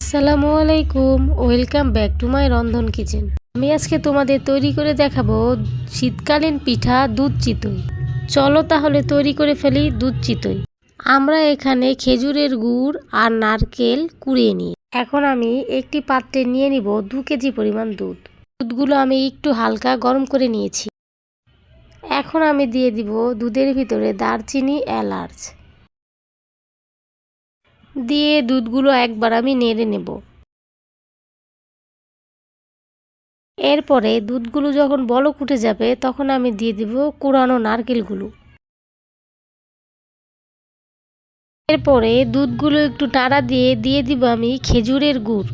আসসালামু আলাইকুম, welcome back to my রন্ধন কিচেন। আমি আজকে তোমাদের তৈরি করে দেখাবো শীতকালীন পিঠা দুধ চিতই। চলো তাহলে তৈরি করে ফেলি দুধ চিতই। আমরা এখানে খেজুরের গুড় আর নারকেল কুড়িয়ে নিই। এখন আমি একটি পাত্রে নিয়ে নিব 2 কেজি পরিমাণ দুধ। দুধগুলো আমি একটু হালকা গরম করে নিয়েছি। এখন আমি দিয়ে দিব দুধের ভিতরে দারচিনি, এলাচ দিয়ে দুধগুলো একবার আমি নেড়ে নেব। এরপরে দুধগুলো যখন বলক উঠে যাবে তখন আমি দিয়ে দিব কুড়ানো নারকেলগুলো। এরপরে দুধগুলো একটু নাড়া দিয়ে দিয়ে দিব আমি খেজুরের গুড়।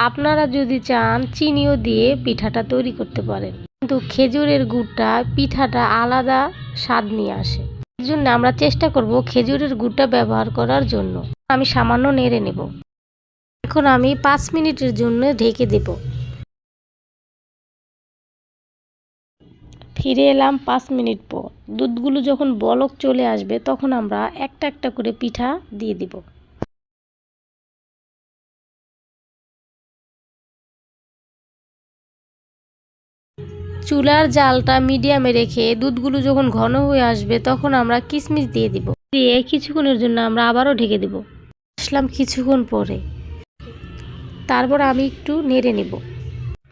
আপনারা যদি চান চিনিও দিয়ে পিঠাটা তৈরি করতে পারেন, কিন্তু খেজুরের গুড়টা পিঠাটা আলাদা স্বাদ নিয়ে আসে। এই জন্য আমরা চেষ্টা করব খেজুরের গুড়টা ব্যবহার করার জন্য। আমি সামান্য নেড়ে নেব। এখন আমি 5 মিনিটের জন্য ঢেকে দেব। ফিরে এলাম 5 মিনিট পর। দুধগুলো যখন বলক চলে আসবে তখন আমরা একটা একটা করে পিঠা দিয়ে দিব। চুলার জালটা মিডিয়ামে রেখে দুধগুলো যখন ঘন হয়ে আসবে তখন আমরা কিশমিশ দিয়ে দিব। দিয়ে কিছুক্ষণের জন্য আমরা আবারও ঢেকে দেব। আসলাম কিছুক্ষণ পরে। তারপর আমি একটু নেড়ে নেব।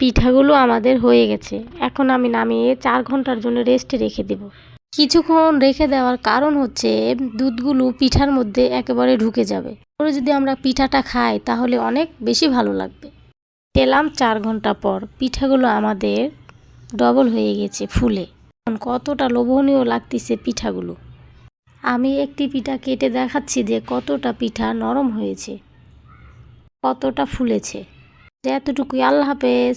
পিঠাগুলো আমাদের হয়ে গেছে। এখন আমি নামিয়ে 4 ঘন্টার জন্য রেস্টে রেখে দেব। কিছুক্ষণ রেখে দেওয়ার কারণ হচ্ছে দুধগুলো পিঠার মধ্যে একেবারে ঢুকে যাবে। পরে যদি আমরা পিঠাটা খাই তাহলে অনেক বেশি ভালো লাগবে। খেলাম 4 ঘন্টা পর। পিঠাগুলো আমাদের ডবল হয়ে গেছে ফুলে। কতটা লোভনীয় লাগতেছে পিঠাগুলো। আমি একটি পিঠা কেটে দেখাচ্ছি যে কতটা পিঠা নরম হয়েছে, কতটা ফুলেছে। এতটুকুই। আল্লাহ হাফেজ।